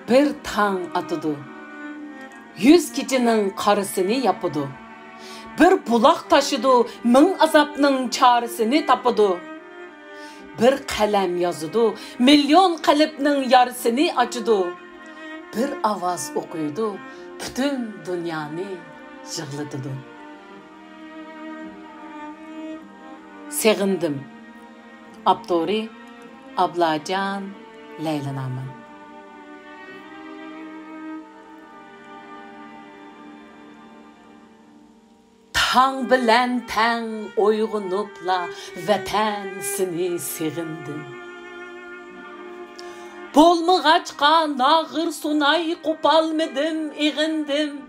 bir tang atıdı. 100 keçinin qarısını yapıdı. Bir bulaq taşıdı, ming azapning çaresini tapıdı. Bir qalam yazıdı, milyon qalbning yarısını açıdı. Bir avaz okuydu, bütün dünyani yığladıdı. Segindim. Abdori Ablacan Leylanaman. Tang bilen tang oyğunupla vatan seni segindim. Bolmağaçqa nağır sunay qopalmadım, eğindim.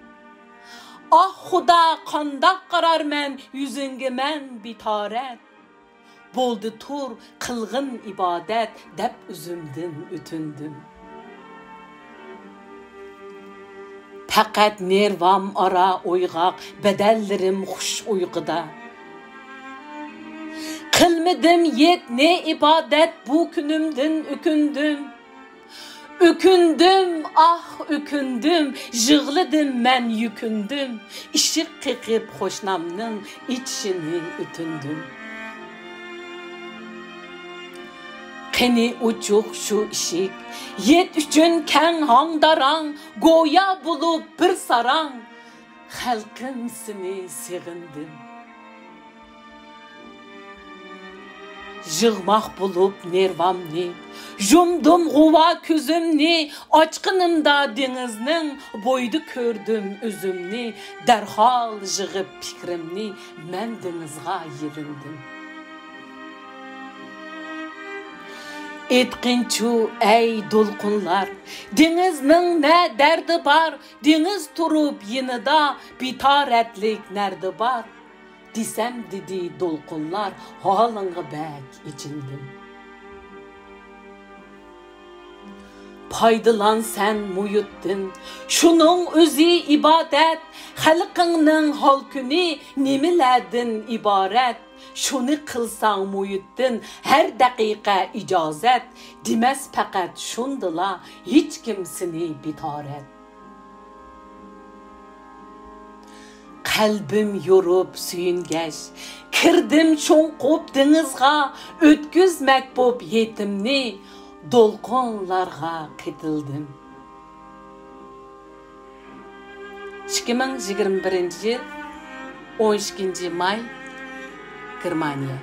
Ah Xuda qandaq qarar men yüzünge men bitaret. Boldu tur qılğın ibadet dep üzümdün ütündüm. Faqat nervam ara oygaq bedellerim xush uyquda. Qilmadim yet ne ibadet bu günümdünükündüm. Ökündüm, ah ökündüm, jığladım men yükündüm. İşik qıqıb xoşnamның içini ütündüm. Qeni uçuq şu işik, yet üçün kən hangdaran, goya bulup bir saran, xalqın seni segindim. Jığmaq bulup nervamni, jumdum guva küzümni, açqınımda denizning boydu kördüm üzümni, derhal jığıp fikrimni, men denizga yerindim. Etqinçu ey dolqunlar, denizning ne derdi bar, deniz turup yinida bitaretlik nerdi bar. Desem dedi dolqunlar, halınğı bək içindim. Paydılan sen muyuttun, şunun özü ibadet, xalqыңның halkını nemiledin ibaret. Şunu qılsan muyuttun, her daqiqa icazet, demez faqat şundila, hiç kimsini bitaret. Qalbim yorup suyungaş, kirdim cho'nqib denizga, o'tkizmak bo'p yetimni, dolqonlarga qitildim. 2021 yil 12 may Germaniya.